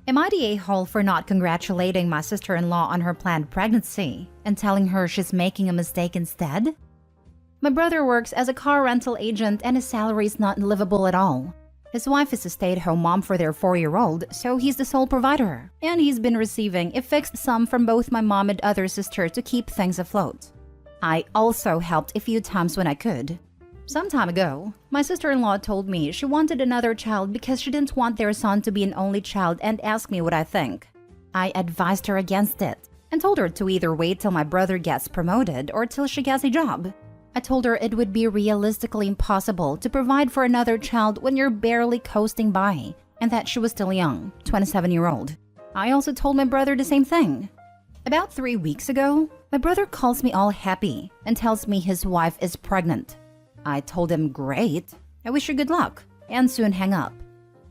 Am I the a-hole for not congratulating my sister-in-law on her planned pregnancy and telling her she's making a mistake instead? My brother works as a car rental agent and his salary is not livable at all. His wife is a stay-at-home mom for their 4-year-old, so he's the sole provider. And he's been receiving a fixed sum from both my mom and other sister to keep things afloat. I also helped a few times when I could. Some time ago, my sister-in-law told me she wanted another child because she didn't want their son to be an only child and asked me what I think. I advised her against it and told her to either wait till my brother gets promoted or till she gets a job. I told her it would be realistically impossible to provide for another child when you're barely coasting by, and that she was still young, 27-year-old. I also told my brother the same thing. About 3 weeks ago, my brother calls me all happy and tells me his wife is pregnant. I told him, great, I wish her good luck, and soon hang up.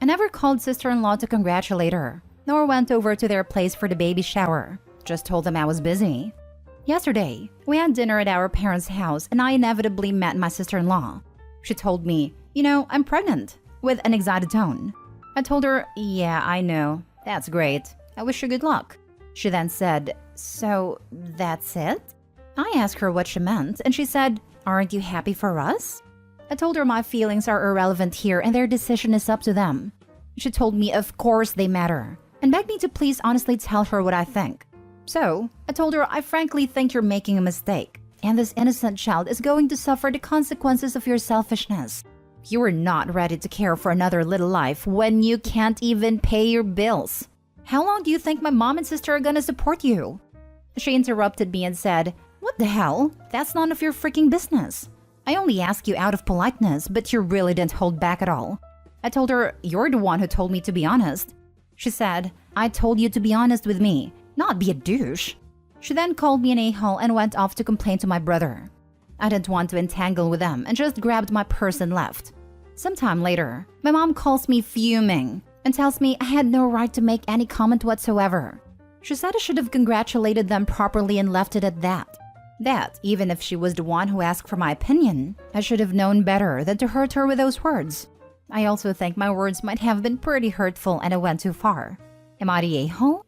I never called sister-in-law to congratulate her, nor went over to their place for the baby shower. Just told them I was busy. Yesterday, we had dinner at our parents' house and I inevitably met my sister-in-law. She told me, I'm pregnant, with an excited tone. I told her, yeah, I know. That's great. I wish her good luck. She then said, so that's it? I asked her what she meant and she said, aren't you happy for us? I told her my feelings are irrelevant here and their decision is up to them. She told me of course they matter and begged me to please honestly tell her what I think. So, I told her I frankly think you're making a mistake, and this innocent child is going to suffer the consequences of your selfishness. You are not ready to care for another little life when you can't even pay your bills. How long do you think my mom and sister are gonna support you? She interrupted me and said, what the hell? That's none of your freaking business. I only asked you out of politeness, but you really didn't hold back at all. I told her, you're the one who told me to be honest. She said, I told you to be honest with me, not be a douche. She then called me an a-hole and went off to complain to my brother. I didn't want to entangle with them and just grabbed my purse and left. Sometime later, my mom calls me fuming and tells me I had no right to make any comment whatsoever. She said I should have congratulated them properly and left it at that. That, even if she was the one who asked for my opinion, I should have known better than to hurt her with those words. I also think my words might have been pretty hurtful and I went too far. Am I the a-hole?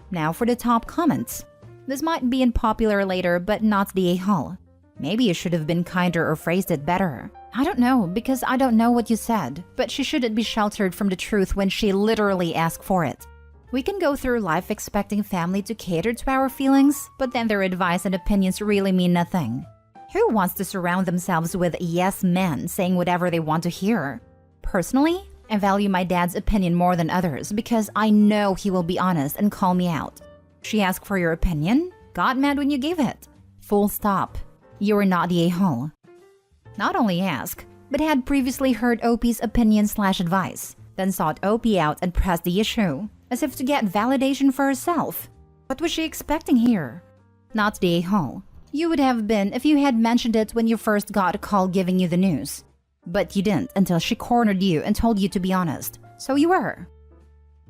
Now for the top comments. This might be unpopular later, but not the a-hole. Maybe you should have been kinder or phrased it better. I don't know, because I don't know what you said, but she shouldn't be sheltered from the truth when she literally asked for it. We can go through life expecting family to cater to our feelings, but then their advice and opinions really mean nothing. Who wants to surround themselves with yes men saying whatever they want to hear? Personally, I value my dad's opinion more than others because I know he will be honest and call me out. She asked for your opinion, got mad when you gave it. Full stop. You are not the a-hole. Not only ask, but had previously heard OP's opinion/advice, then sought OP out and pressed the issue, as if to get validation for herself. What was she expecting here? Not the a-hole. You would have been if you had mentioned it when you first got a call giving you the news. But you didn't until she cornered you and told you to be honest. So you were.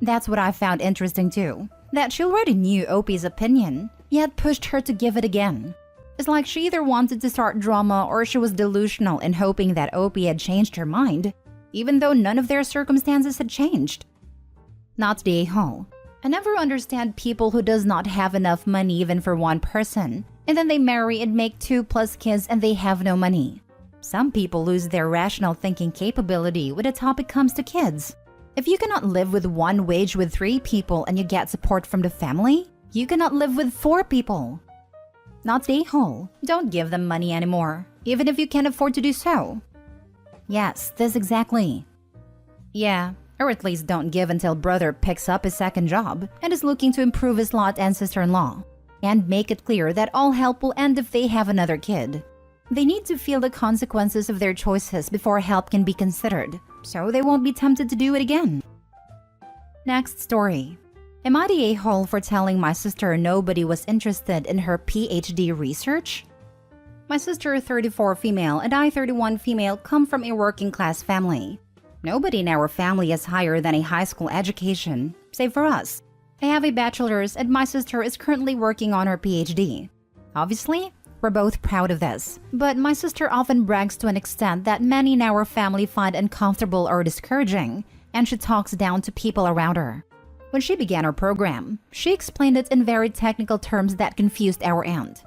That's what I found interesting too. That she already knew OP's opinion, yet pushed her to give it again. It's like she either wanted to start drama or she was delusional in hoping that OP had changed her mind, even though none of their circumstances had changed. Not the a-hole. I never understand people who does not have enough money even for one person, and then they marry and make 2+ kids and they have no money. Some people lose their rational thinking capability when the topic comes to kids. If you cannot live with one wage with 3 people and you get support from the family, you cannot live with 4 people. Not the a-hole. Don't give them money anymore, even if you can afford to do so. Yes, this exactly. Yeah, or at least don't give until brother picks up his second job and is looking to improve his lot and sister-in-law. And make it clear that all help will end if they have another kid. They need to feel the consequences of their choices before help can be considered, so they won't be tempted to do it again. Next story. Am I the a-hole for telling my sister nobody was interested in her PhD research? My sister, 34 female, and I, 31 female, come from a working-class family. Nobody in our family is higher than a high school education, save for us. I have a bachelor's and my sister is currently working on her PhD. Obviously, we're both proud of this, but my sister often brags to an extent that many in our family find uncomfortable or discouraging, and she talks down to people around her. When she began her program, she explained it in very technical terms that confused our aunt.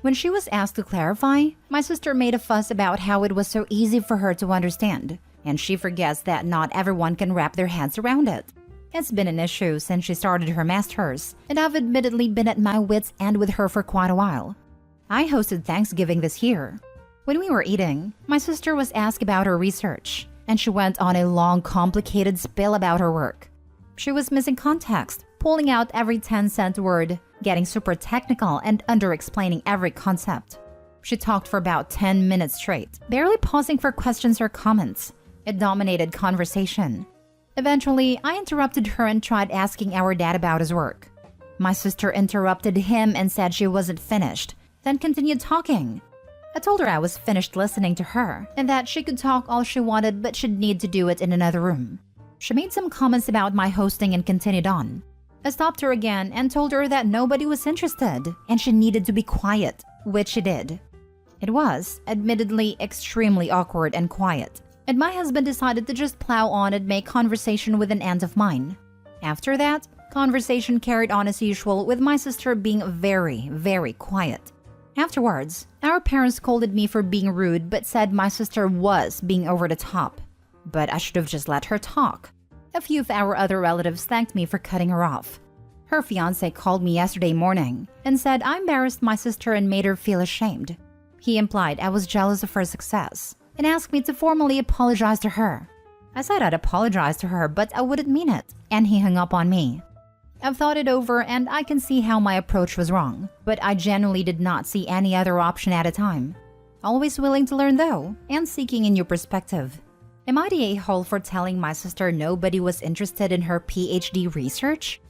When she was asked to clarify, my sister made a fuss about how it was so easy for her to understand, and she forgets that not everyone can wrap their heads around it. It's been an issue since she started her master's, and I've admittedly been at my wits' end with her for quite a while. I hosted Thanksgiving this year. When we were eating, my sister was asked about her research, and she went on a long, complicated spiel about her work. She was missing context, pulling out every 10-cent word, getting super technical, and under-explaining every concept. She talked for about 10 minutes straight, barely pausing for questions or comments. It dominated conversation. Eventually, I interrupted her and tried asking our dad about his work. My sister interrupted him and said she wasn't finished, then continued talking. I told her I was finished listening to her and that she could talk all she wanted but she'd need to do it in another room. She made some comments about my hosting and continued on. I stopped her again and told her that nobody was interested and she needed to be quiet, which she did. It was, admittedly, extremely awkward and quiet, and my husband decided to just plow on and make conversation with an aunt of mine. After that, conversation carried on as usual with my sister being very, very quiet. Afterwards, our parents scolded me for being rude but said my sister was being over the top. But I should have just let her talk. A few of our other relatives thanked me for cutting her off. Her fiancé called me yesterday morning and said I embarrassed my sister and made her feel ashamed. He implied I was jealous of her success and asked me to formally apologize to her. I said I'd apologize to her, but I wouldn't mean it, and he hung up on me. I've thought it over and I can see how my approach was wrong, but I genuinely did not see any other option at a time. Always willing to learn though, and seeking a new perspective. Am I the a-hole for telling my sister nobody was interested in her PhD research?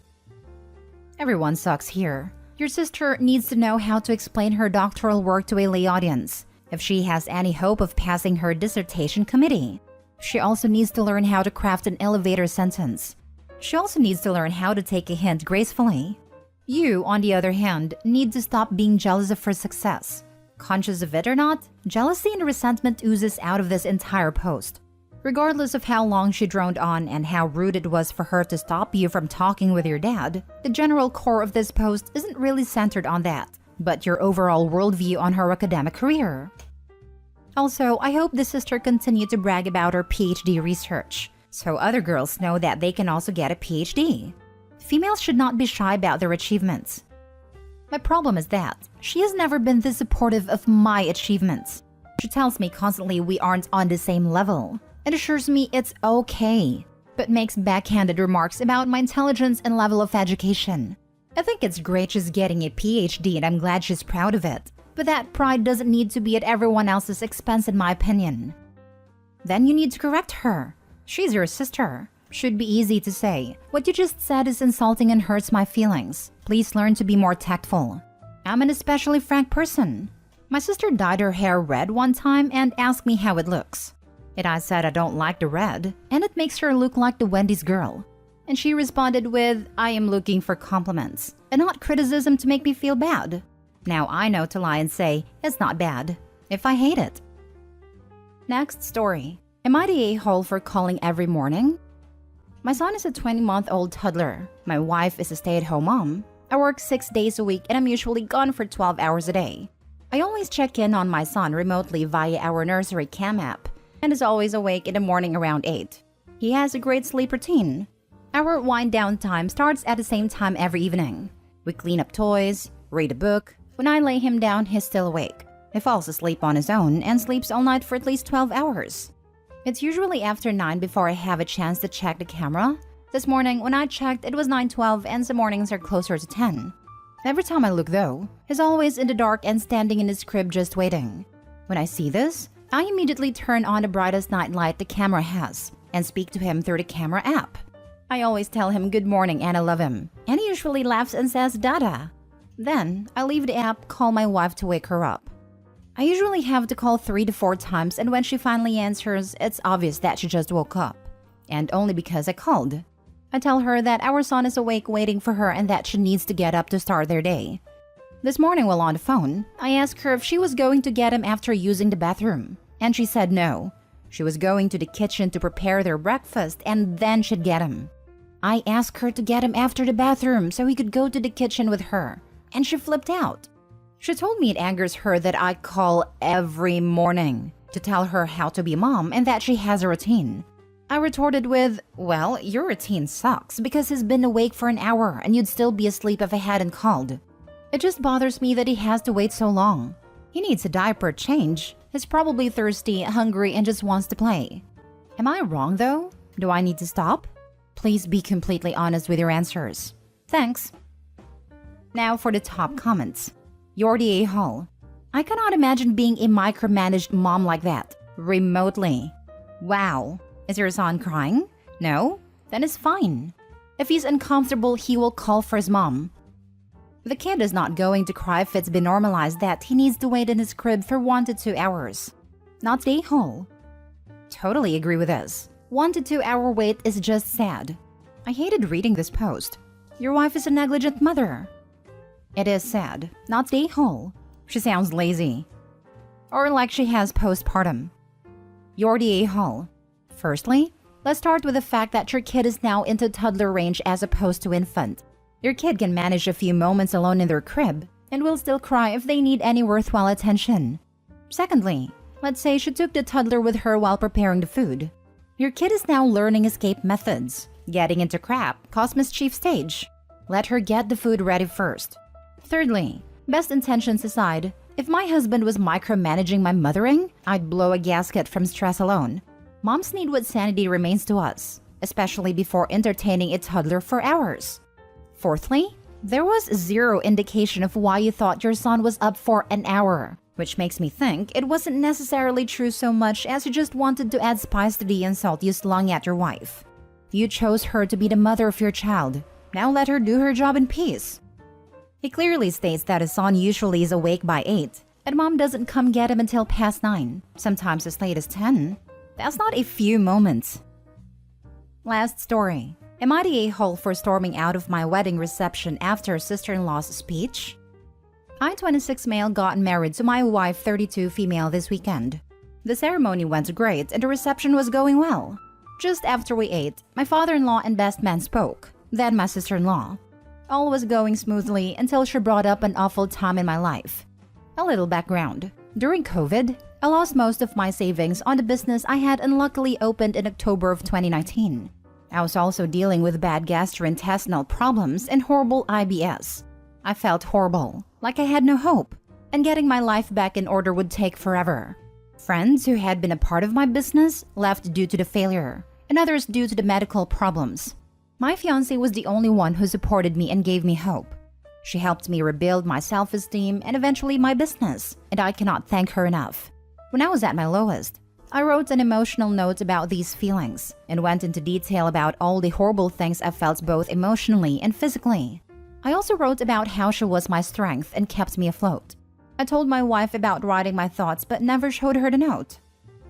Everyone sucks here. Your sister needs to know how to explain her doctoral work to a lay audience, if she has any hope of passing her dissertation committee. She also needs to learn how to craft an elevator sentence. She also needs to learn how to take a hint gracefully. You, on the other hand, need to stop being jealous of her success. Conscious of it or not, jealousy and resentment oozes out of this entire post. Regardless of how long she droned on and how rude it was for her to stop you from talking with your dad, the general core of this post isn't really centered on that, but your overall worldview on her academic career. Also, I hope the sister continued to brag about her PhD research, so other girls know that they can also get a PhD. Females should not be shy about their achievements. My problem is that she has never been this supportive of my achievements. She tells me constantly we aren't on the same level, and assures me it's okay, but makes backhanded remarks about my intelligence and level of education. I think it's great she's getting a PhD and I'm glad she's proud of it, but that pride doesn't need to be at everyone else's expense in my opinion. Then you need to correct her. She's your sister. Should be easy to say, what you just said is insulting and hurts my feelings. Please learn to be more tactful. I'm an especially frank person. My sister dyed her hair red one time and asked me how it looks. And I said I don't like the red, and it makes her look like the Wendy's girl. And she responded with, I am looking for compliments, and not criticism to make me feel bad. Now I know to lie and say, it's not bad, if I hate it. Next story. Am I the a-hole for calling every morning? My son is a 20-month-old toddler. My wife is a stay-at-home mom. I work 6 days a week and I'm usually gone for 12 hours a day. I always check in on my son remotely via our nursery cam app, and is always awake in the morning around 8. He has a great sleep routine. Our wind-down time starts at the same time every evening. We clean up toys, read a book. When I lay him down, he's still awake. He falls asleep on his own and sleeps all night for at least 12 hours. It's usually after 9 before I have a chance to check the camera. This morning, when I checked, it was 9:12 and some mornings are closer to 10. Every time I look though, he's always in the dark and standing in his crib just waiting. When I see this, I immediately turn on the brightest night light the camera has and speak to him through the camera app. I always tell him good morning and I love him, and he usually laughs and says Dada. Then, I leave the app, call my wife to wake her up. I usually have to call 3 to 4 times, and when she finally answers, it's obvious that she just woke up. And only because I called. I tell her that our son is awake waiting for her and that she needs to get up to start their day. This morning while on the phone, I asked her if she was going to get him after using the bathroom, and she said no. She was going to the kitchen to prepare their breakfast and then she'd get him. I asked her to get him after the bathroom so he could go to the kitchen with her, and she flipped out. She told me it angers her that I call every morning to tell her how to be a mom and that she has a routine. I retorted with, well, your routine sucks because he's been awake for an hour and you'd still be asleep if I hadn't called. It just bothers me that he has to wait so long. He needs a diaper change. He's probably thirsty, hungry, and just wants to play. Am I wrong though? Do I need to stop? Please be completely honest with your answers. Thanks. Now for the top comments. You're the a-hole. I cannot imagine being a micromanaged mom like that. Remotely. Wow. Is your son crying? No? Then it's fine. If he's uncomfortable, he will call for his mom. The kid is not going to cry if it's been normalized that he needs to wait in his crib for 1 to 2 hours. Not the a-hole. Totally agree with this. 1 to 2 hour wait is just sad. I hated reading this post. Your wife is a negligent mother. It is sad. Not the a-hole. She sounds lazy. Or like she has postpartum. You're the a-hole. Firstly, let's start with the fact that your kid is now into toddler range as opposed to infant. Your kid can manage a few moments alone in their crib and will still cry if they need any worthwhile attention. Secondly, let's say she took the toddler with her while preparing the food. Your kid is now learning escape methods. Getting into crap, cause mischief stage. Let her get the food ready first. Thirdly, best intentions aside, if my husband was micromanaging my mothering, I'd blow a gasket from stress alone. Moms need what sanity remains to us, especially before entertaining a toddler for hours. Fourthly, there was zero indication of why you thought your son was up for an hour, which makes me think it wasn't necessarily true so much as you just wanted to add spice to the insult you slung at your wife. You chose her to be the mother of your child. Now let her do her job in peace. He clearly states that his son usually is awake by 8, and mom doesn't come get him until past 9, sometimes as late as 10. That's not a few moments. Last story. Am I the a-hole for storming out of my wedding reception after sister-in-law's speech? I, 26 male, got married to my wife, 32 female this weekend. The ceremony went great and the reception was going well. Just after we ate, my father-in-law and best man spoke, then my sister-in-law. All was going smoothly until she brought up an awful time in my life. A little background. During COVID, I lost most of my savings on the business I had unluckily opened in October of 2019. I was also dealing with bad gastrointestinal problems and horrible IBS. I felt horrible, like I had no hope, and getting my life back in order would take forever. Friends who had been a part of my business left due to the failure, and others due to the medical problems. My fiancé was the only one who supported me and gave me hope. She helped me rebuild my self-esteem and eventually my business, and I cannot thank her enough. When I was at my lowest, I wrote an emotional note about these feelings and went into detail about all the horrible things I felt both emotionally and physically. I also wrote about how she was my strength and kept me afloat. I told my wife about writing my thoughts but never showed her the note.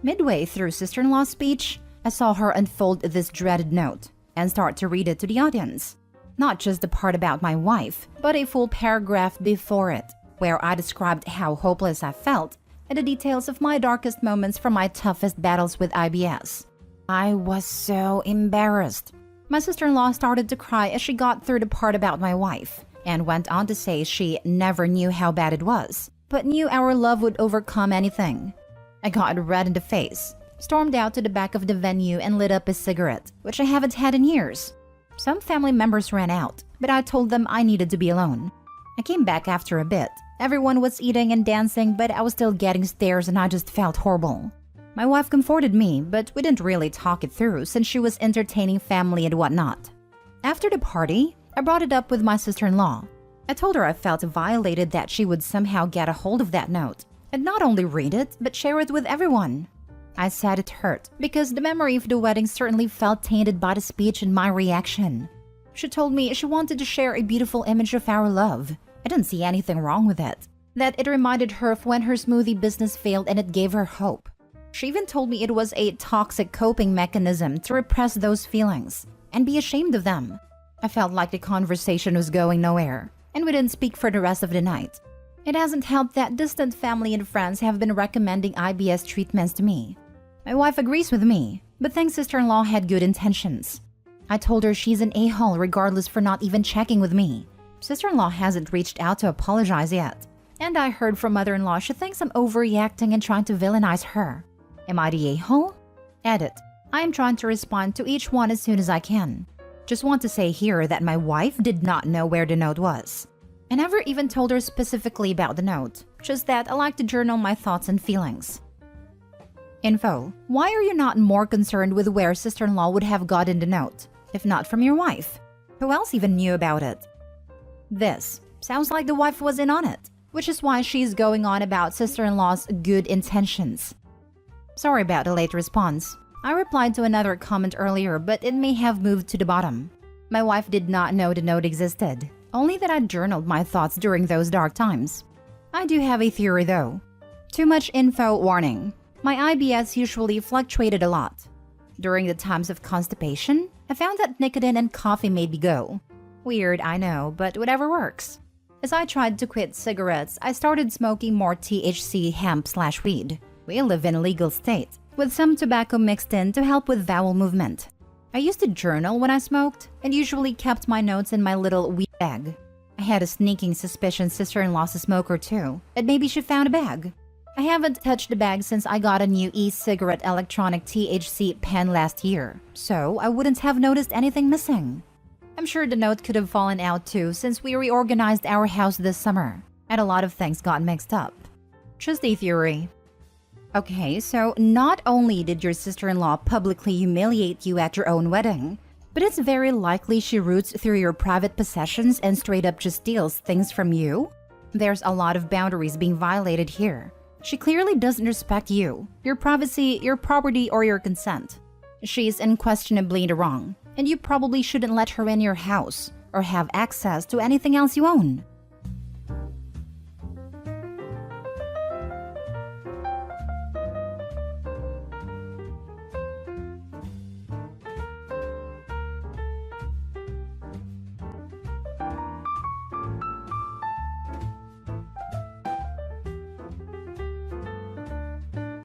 Midway through sister-in-law's speech, I saw her unfold this dreaded note and start to read it to the audience. Not just the part about my wife, but a full paragraph before it, where I described how hopeless I felt and the details of my darkest moments from my toughest battles with IBS. I was so embarrassed. My sister-in-law started to cry as she got through the part about my wife, and went on to say she never knew how bad it was, but knew our love would overcome anything. I got red in the face, stormed out to the back of the venue and lit up a cigarette, which I haven't had in years. Some family members ran out, but I told them I needed to be alone. I came back after a bit. Everyone was eating and dancing, but I was still getting stares and I just felt horrible. My wife comforted me, but we didn't really talk it through since she was entertaining family and whatnot. After the party, I brought it up with my sister-in-law. I told her I felt violated that she would somehow get a hold of that note, and not only read it, but share it with everyone. I said it hurt, because the memory of the wedding certainly felt tainted by the speech and my reaction. She told me she wanted to share a beautiful image of our love. I didn't see anything wrong with it. That it reminded her of when her smoothie business failed and it gave her hope. She even told me it was a toxic coping mechanism to repress those feelings and be ashamed of them. I felt like the conversation was going nowhere, and we didn't speak for the rest of the night. It hasn't helped that distant family and friends have been recommending IBS treatments to me. My wife agrees with me, but thinks sister-in-law had good intentions. I told her she's an a-hole regardless for not even checking with me. Sister-in-law hasn't reached out to apologize yet. And I heard from mother-in-law she thinks I'm overreacting and trying to villainize her. Am I the a-hole? Edit. I am trying to respond to each one as soon as I can. Just want to say here that my wife did not know where the note was. I never even told her specifically about the note, just that I like to journal my thoughts and feelings. Info. Why are you not more concerned with where sister-in-law would have gotten the note, if not from your wife? Who else even knew about it? This. Sounds like the wife was in on it, which is why she's going on about sister-in-law's good intentions. Sorry about the late response. I replied to another comment earlier, but it may have moved to the bottom. My wife did not know the note existed, only that I journaled my thoughts during those dark times. I do have a theory though. Too much info warning. My IBS usually fluctuated a lot. During the times of constipation, I found that nicotine and coffee made me go. Weird, I know, but whatever works. As I tried to quit cigarettes, I started smoking more THC hemp/weed. We live in a legal state, with some tobacco mixed in to help with bowel movement. I used to journal when I smoked, and usually kept my notes in my little weed bag. I had a sneaking suspicion sister-in-law's a smoker too, and maybe she found a bag. I haven't touched the bag since I got a new e-cigarette electronic THC pen last year, so I wouldn't have noticed anything missing. I'm sure the note could have fallen out too since we reorganized our house this summer, and a lot of things got mixed up. Just a theory. Okay, so not only did your sister-in-law publicly humiliate you at your own wedding, but it's very likely she roots through your private possessions and straight up just steals things from you? There's a lot of boundaries being violated here. She clearly doesn't respect you, your privacy, your property, or your consent. She's unquestionably in the wrong, and you probably shouldn't let her in your house or have access to anything else you own.